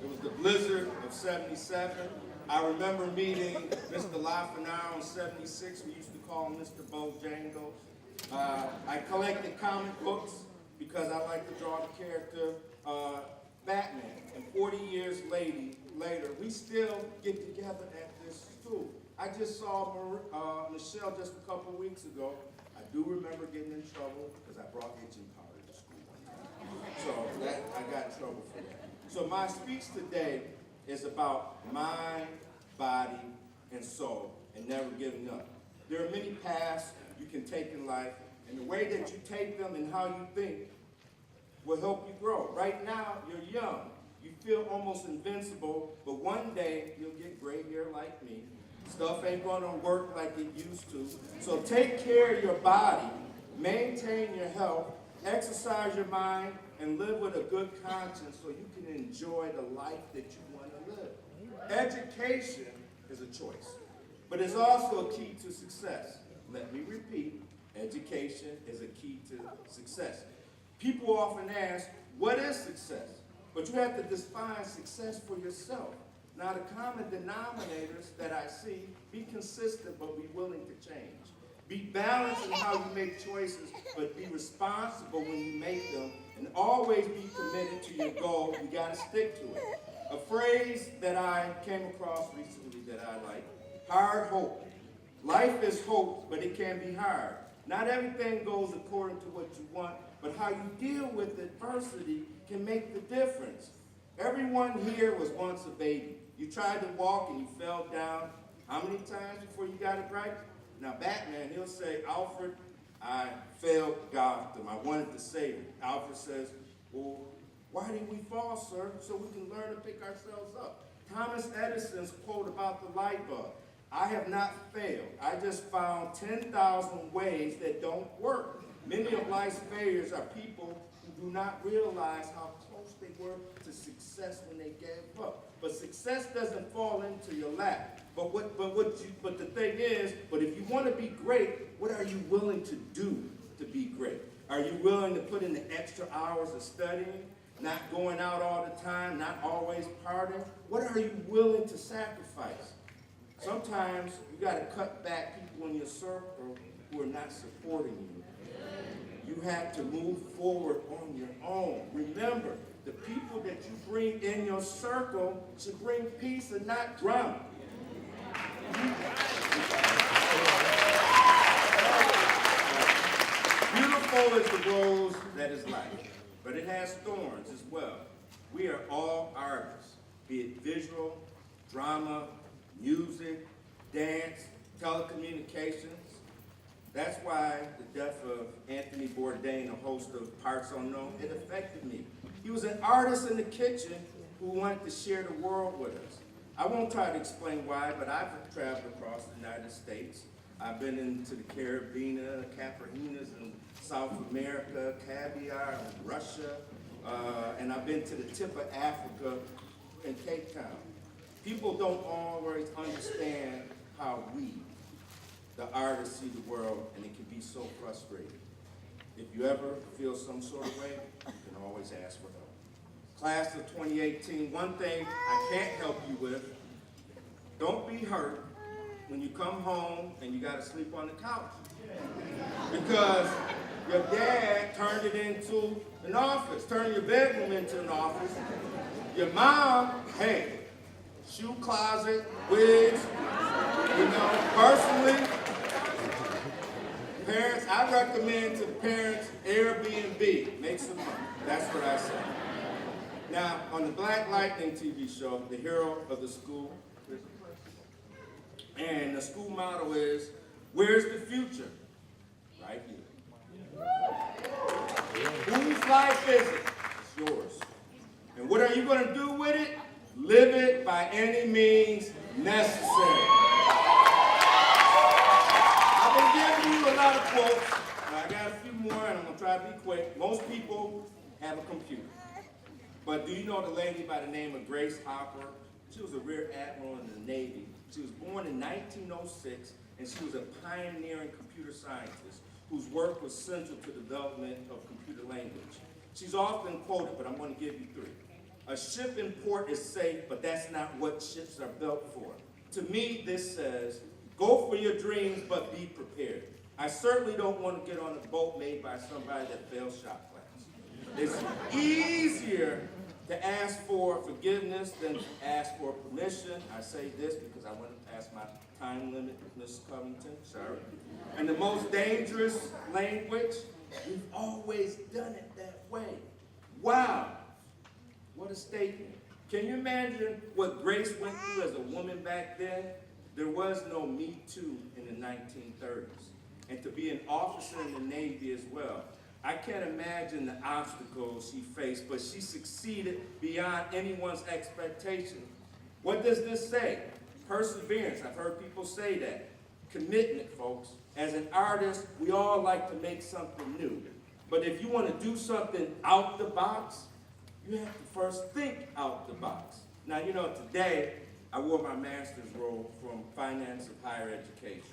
It was the blizzard of '77. I remember meeting Mr. Lafayette on 76. We used to call him Mr. Bojangles. I collected comic books because I like to draw the character Batman. And 40 years later, we still get together at this school. I just saw Michelle just a couple weeks ago. I do remember getting in trouble because I brought itching powder to school. So I got in trouble for that. So my speech today is about mind, body, and soul, and never giving up. There are many paths you can take in life, and the way that you take them and how you think will help you grow. Right now, you're young. You feel almost invincible, but one day you'll get gray hair like me. Stuff ain't gonna work like it used to. So take care of your body, maintain your health, exercise your mind, and live with a good conscience so you can enjoy the life that you want to live. Education is a choice, but it's also a key to success. Let me repeat, education is a key to success. People often ask, what is success? But you have to define success for yourself. Now, the common denominators that I see, be consistent, but be willing to change. Be balanced in how you make choices, but be responsible when you make them, and always be committed to your goal. You gotta stick to it. A phrase that I came across recently that I like, hard hope. Life is hope, but it can be hard. Not everything goes according to what you want, but how you deal with adversity can make the difference. Everyone here was once a baby. You tried to walk and you fell down. How many times before you got it right? Now Batman, he'll say, Alfred, I failed Gotham. I wanted to save it. Alfred says, well, why did we fall, sir? So we can learn to pick ourselves up. Thomas Edison's quote about the light bulb, I have not failed. I just found 10,000 ways that don't work. Many of life's failures are people who do not realize how close they were to success when they gave up. But success doesn't fall into your lap. But the thing is, but if you want to be great, what are you willing to do to be great? Are you willing to put in the extra hours of studying, not going out all the time, not always partying? What are you willing to sacrifice? Sometimes you got to cut back people in your circle who are not supporting you. You have to move forward on your own. Remember, the people that you bring in your circle should bring peace and not drama. Beautiful is the rose that is life, but it has thorns as well. We are all artists, be it visual, drama, music, dance, telecommunications. That's why the death of Anthony Bourdain, a host of Parts Unknown, it affected me. He was an artist in the kitchen who wanted to share the world with us. I won't try to explain why, but I've traveled across the United States. I've been into the Caribbean, Caprinas in South America, caviar in Russia, and I've been to the tip of Africa in Cape Town. People don't always understand how we, the artists, see the world, and it can be so frustrating. If you ever feel some sort of way, you can always ask for help. Class of 2018, one thing I can't help you with, don't be hurt when you come home and you got to sleep on the couch. Because your dad turned it into an office, turned your bedroom into an office. Your mom, hey, shoe closet, wigs, you know, personally, parents, I recommend to parents Airbnb, make some money. That's what I say. Now, on the Black Lightning TV show, the hero of the school, and the school motto is, where's the future? Right here. Whose life is it? It's yours. And what are you going to do with it? Live it by any means necessary. I've been giving you a lot of quotes. I got a few more, and I'm going to try to be quick. Most people have a computer. But do you know the lady by the name of Grace Hopper? She was a Rear Admiral in the Navy. She was born in 1906, and she was a pioneering computer scientist whose work was central to the development of computer language. She's often quoted, but I'm going to give you three. A ship in port is safe, but that's not what ships are built for. To me, this says, go for your dreams, but be prepared. I certainly don't want to get on a boat made by somebody that failed shop class. It's easier to ask for forgiveness than to ask for permission. I say this because I went past my time limit, Ms. Covington, sorry. And the most dangerous language, we've always done it that way. Wow, what a statement. Can you imagine what Grace went through as a woman back then? There was no Me Too in the 1930s. And to be an officer in the Navy as well. I can't imagine the obstacles she faced, but she succeeded beyond anyone's expectation. What does this say? Perseverance. I've heard people say that. Commitment, folks. As an artist, we all like to make something new. But if you want to do something out the box, you have to first think out the box. Now, you know, today, I wore my master's robe from Finance of Higher Education.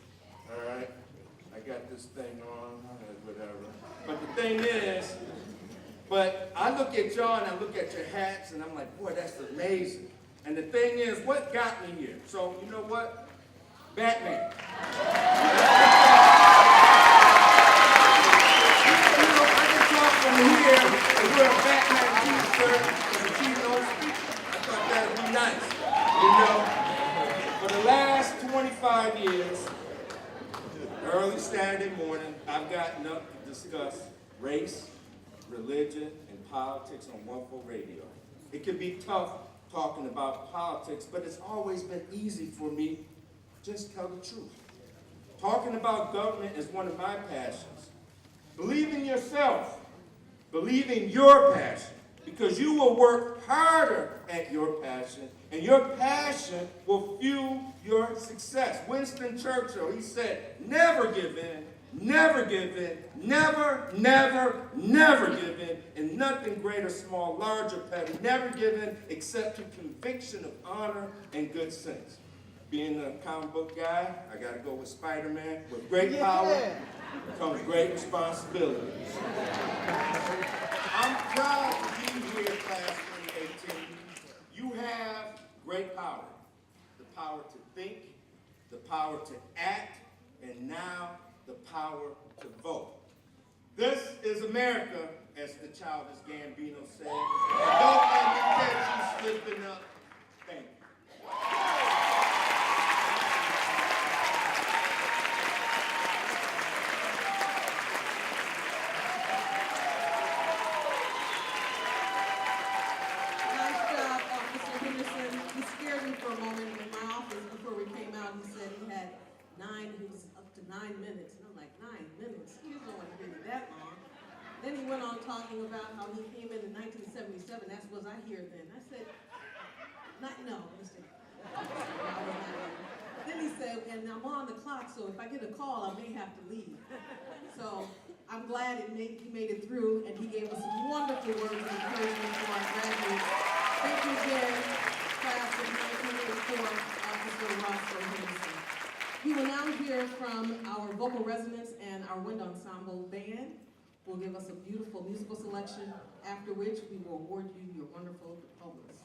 All right? I got this thing on, whatever. But the thing is, but I look at y'all and I look at your hats and I'm like, boy, that's amazing. And the thing is, what got me here? So, you know what? Batman. You know, I can talk from here and wear a Batman t-shirt and a keynote speaker. I thought that would be nice, you know? For the last 25 years, early Saturday morning, I've gotten up to discuss race, religion, and politics on Waffle Radio. It can be tough talking about politics, but it's always been easy for me to just tell the truth. Talking about government is one of my passions. Believe in yourself. Believe in your passion, because you will work harder at your passion, and your passion will fuel your success. Winston Churchill, he said, never give in, never give in, never, never, never give in, and nothing great or small, large or petty, never give in except to conviction of honor and good sense. Being a comic book guy, I got to go with Spider-Man. With great power comes great responsibility. I'm proud to be here, class 2018. You have great power. The power to think, the power to act, and now the power to vote. This is America, as the Childish Gambino said. And don't let me catch you slipping up. Thank you. Nice job, Officer Henderson. He scared me for a moment in my office before we came out. He said he had he was up to 9 minutes. And I'm like, 9 minutes? You don't want to hear me that long. Then he went on talking about how he came in 1977. That was I here then. I said, no, Mr. Then he said, and I'm on the clock, so if I get a call, I may have to leave. So I'm glad he made it through, and he gave us some wonderful words of encouragement for our graduates. Thank you again, class of 1984, Officer Roscoe Henderson. We will now hear from our vocal resonance and our wind ensemble band. Will give us a beautiful musical selection, after which we will award you your wonderful diplomas.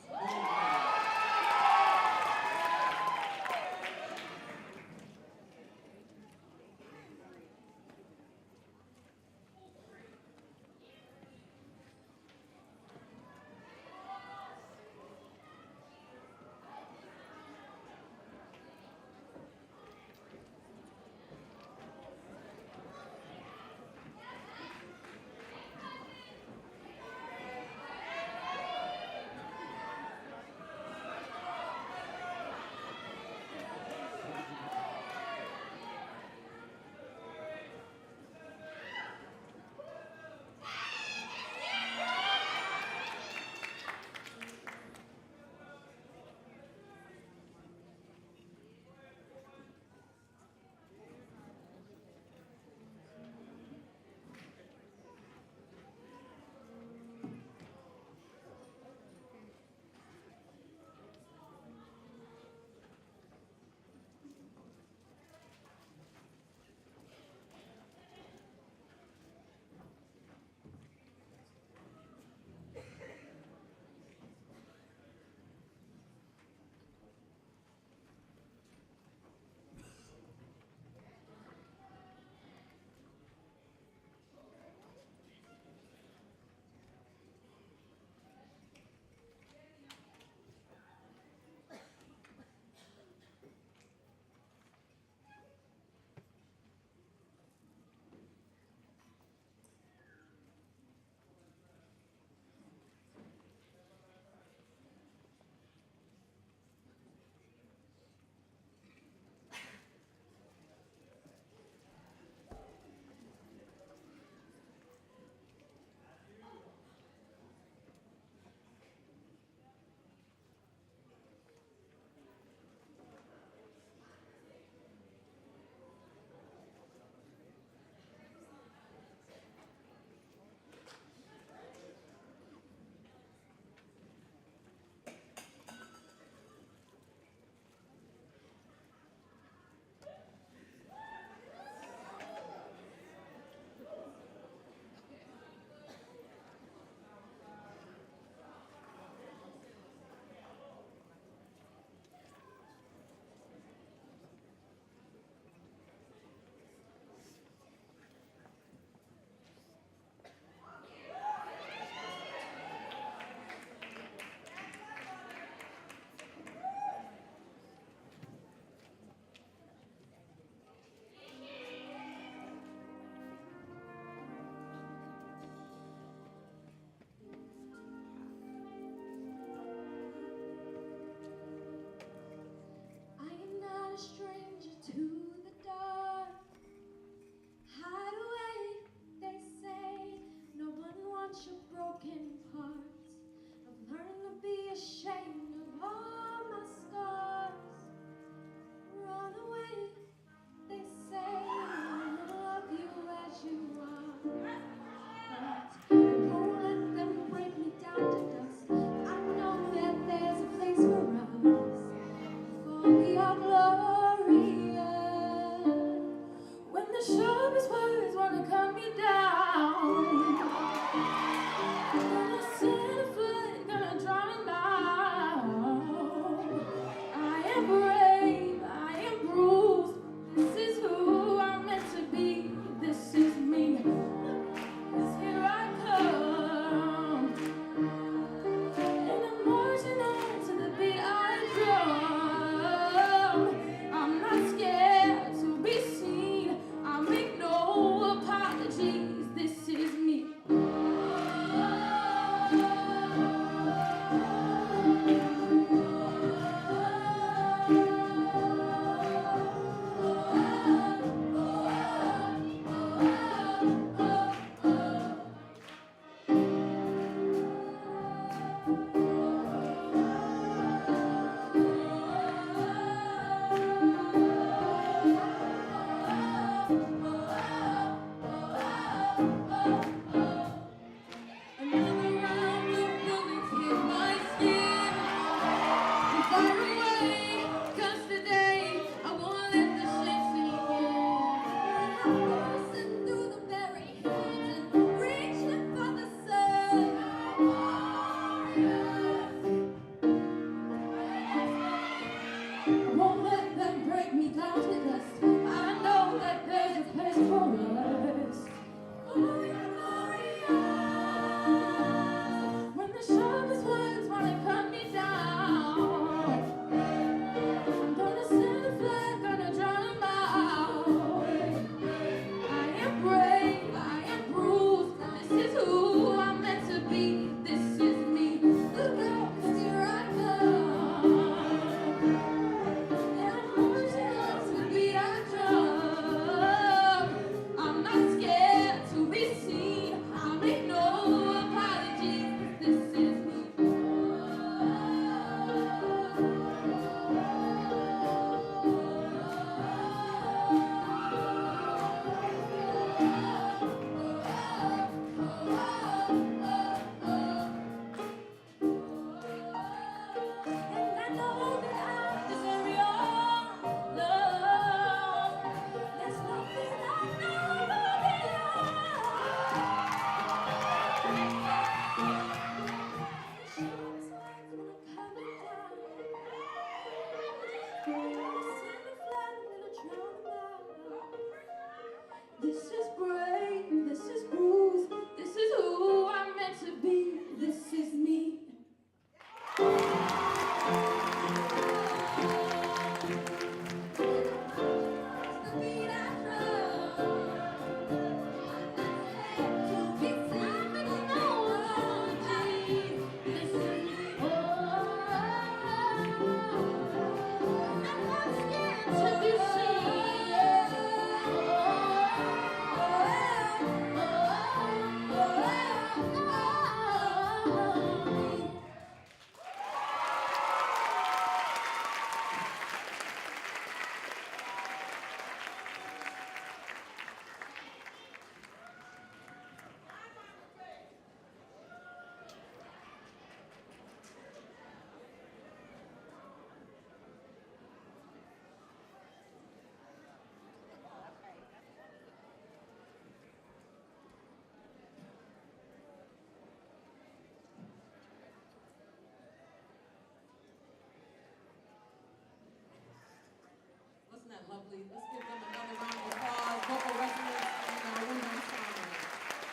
lovely. Let's give them another round of applause. Vocal Resonance and our window ensemble.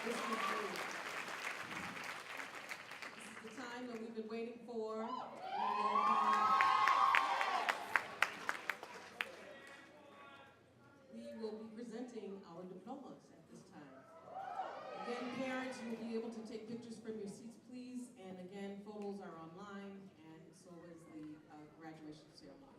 This is great. This is the time that we've been waiting for. We will be presenting our diplomas at this time. Again, parents, you'll be able to take pictures from your seats, please. And again, photos are online, and so is the graduation ceremony.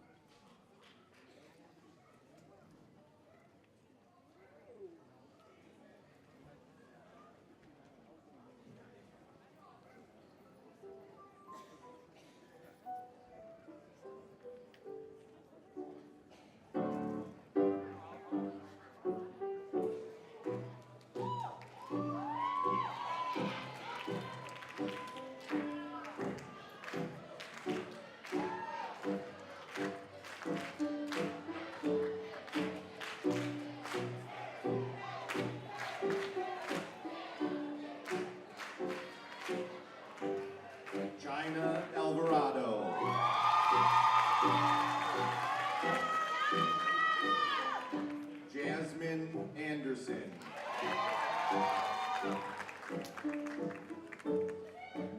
Gina Alvarado. Jasmine Anderson.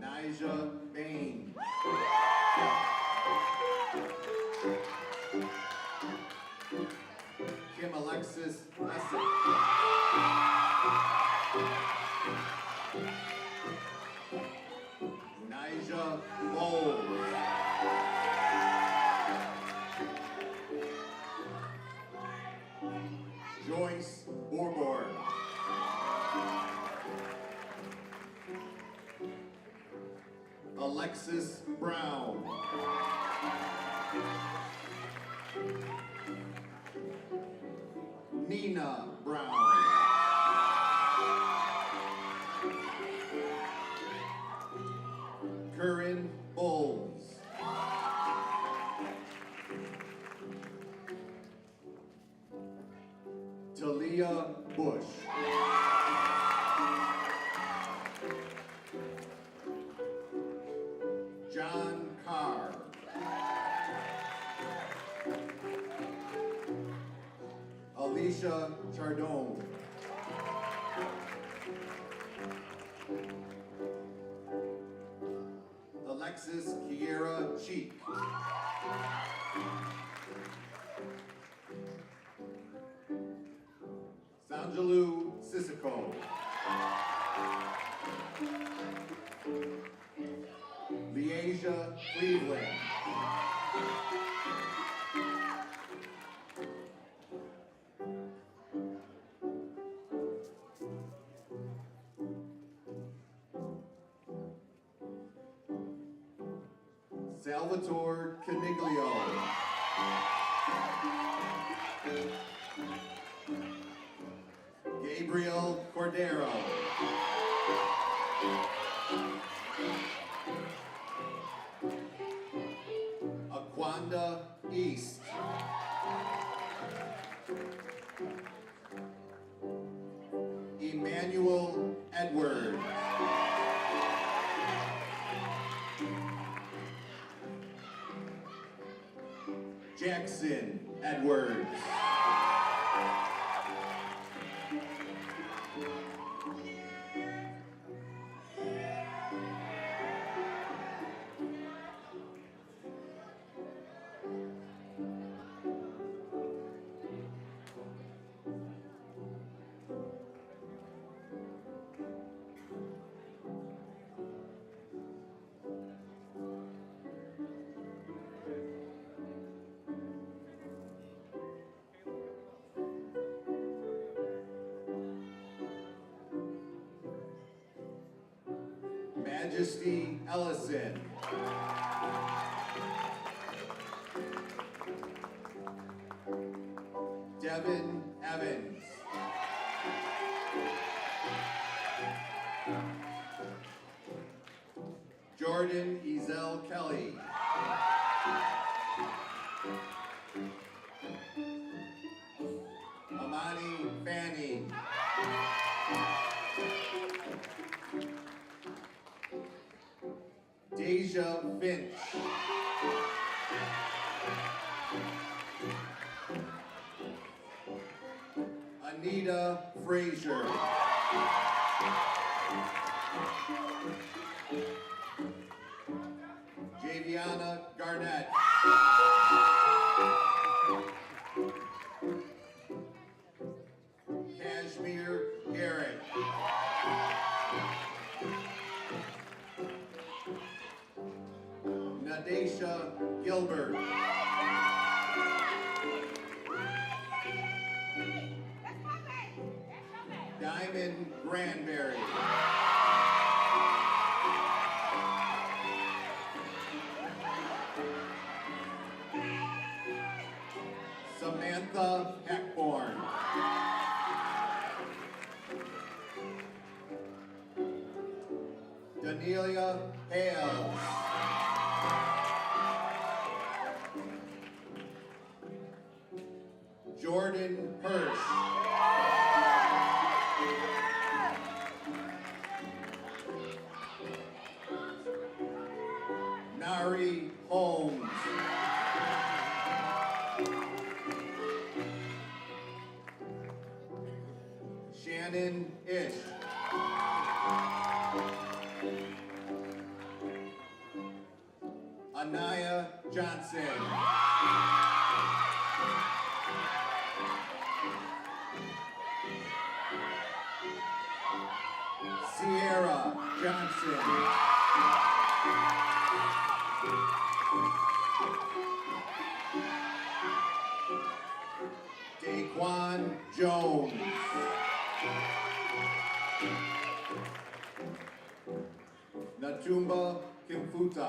Nija Bain. Kim Alexis Essex. Nija Bowles. Joyce Borbor. Alexis Brown. Nina Brown. Curran Bowles. Talia Bush. John Carr. Alicia Chardon. Alexis Kiera Cheek. Sanjalu Sissiko. Leasia Cleveland. Salvatore Caniglio. Gabriel Cordero. Aquanda East. Emmanuel Edwards. Jackson Edwards. Majesty Ellison. Devin Evans. Jordan Ezel Kelly. Amani Fanning. Deja Finch. Anita Frazier. Javiana Garnett. Kashmir Garrett. Nadesha Gilbert. Diamond Granberry. Samantha Heckborn. Danelia Hales. Jordan Hirsch. Nari Holmes. Shannon Ish. Anaya Johnson. Sierra Johnson. Daquan Jones. Natumba Kimfuta.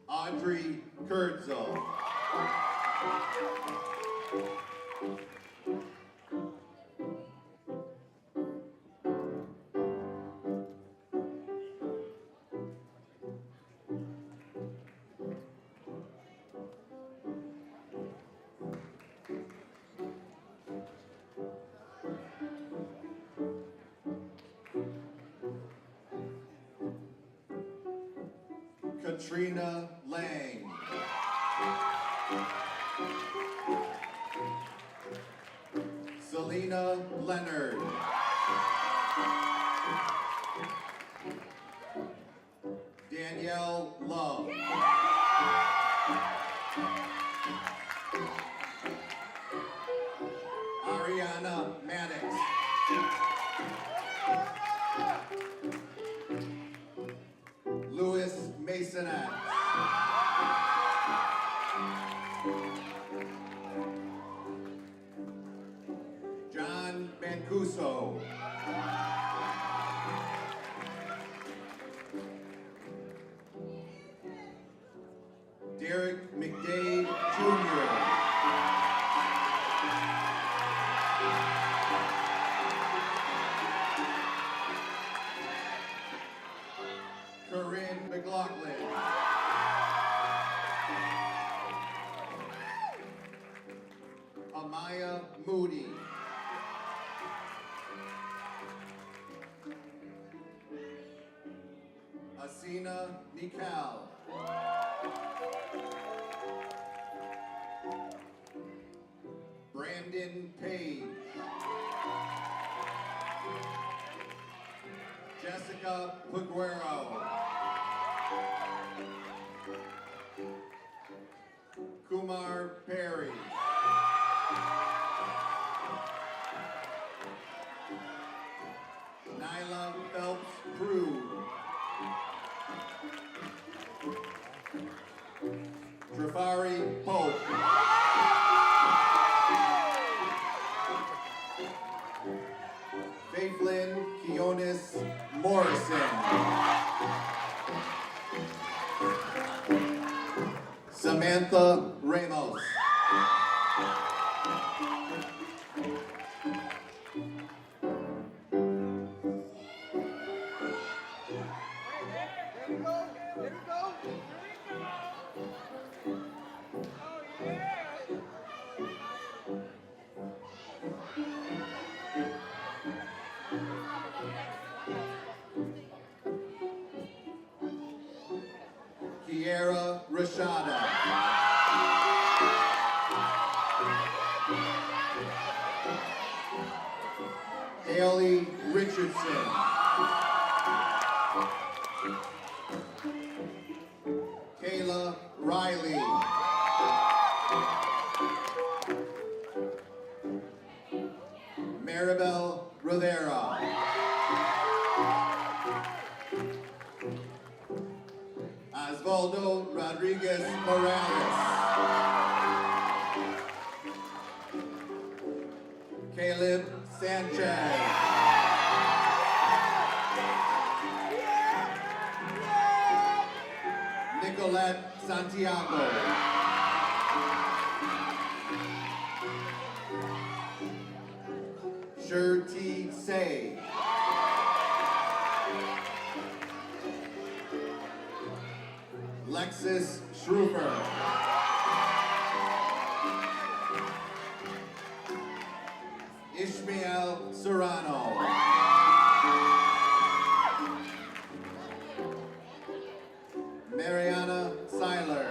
Audrey Kurtzel. Katrina Lang. Selena Leonard. Danielle Love. Ariana Maddox. Louis Masonette. John Mancuso. Derek McDade Jr. Corinne McLaughlin. Amaya Moody. Asina Nikal. Brandon Page. Jessica Paguero. Kumar Perry. Nyla Phelps Crew. Trafari Pope. Faithlyn Keonis Morrison. Samantha Ramos. Kiera Rashada. Haley Richardson. Kayla Riley. Maribel Rivera. Osvaldo Rodriguez Morales. Caleb Sanchez. Nicolette Santiago. Shirty Say. Lexus Schrufer. Ishmael Serrano. Mariana Seiler.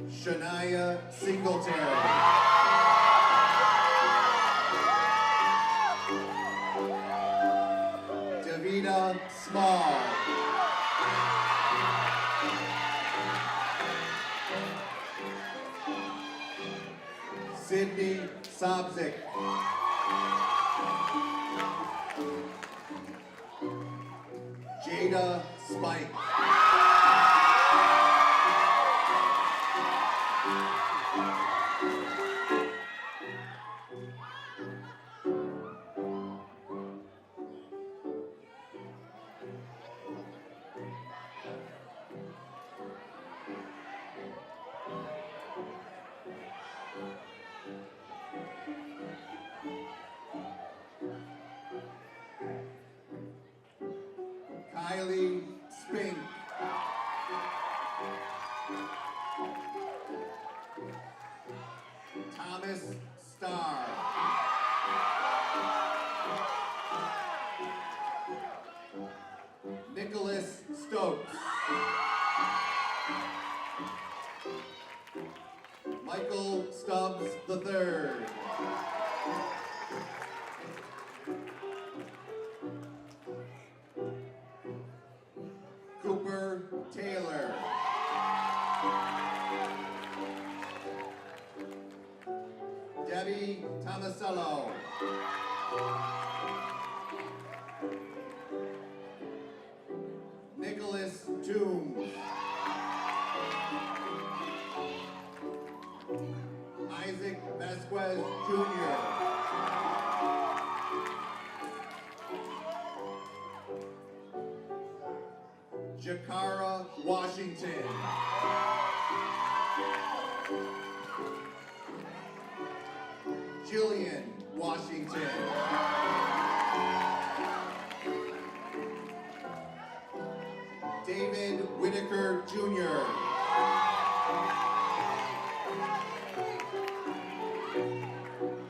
Shania Singletary. Davida Small. Sydney Sobzik. Jada Spike. Kylie Spink. Thomas Starr. Nicholas Stokes. Michael Stubbs III. Cooper Taylor. Debbie Tomasello. Nicholas Toombs. Isaac Vasquez Jr. Jakara Washington. Jillian Washington. David Whitaker Jr.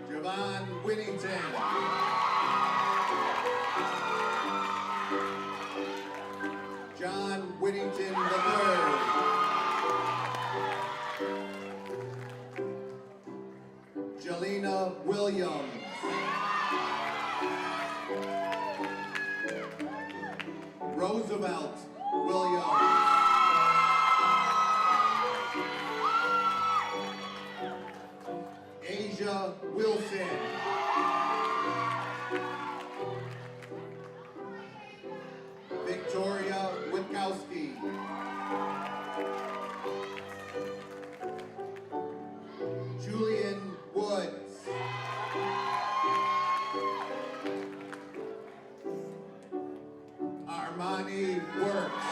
Javon Whittington. John Whittington III. Jelena Williams. Roosevelt Williams. Asia Wilson. Victoria Witkowski. Julian Woods. Armani Works.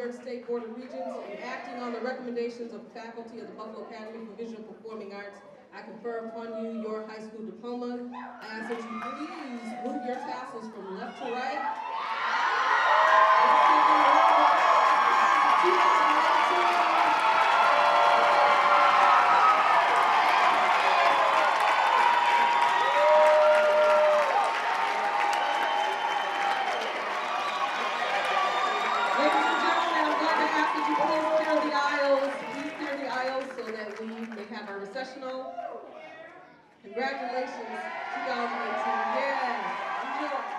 York State Board of Regents, and acting on the recommendations of the faculty of the Buffalo Academy for Visual Performing Arts, I confer upon you your high school diploma. I ask that you please move your tassels from left to right. Recessional. Congratulations, 2018. Yeah, enjoy.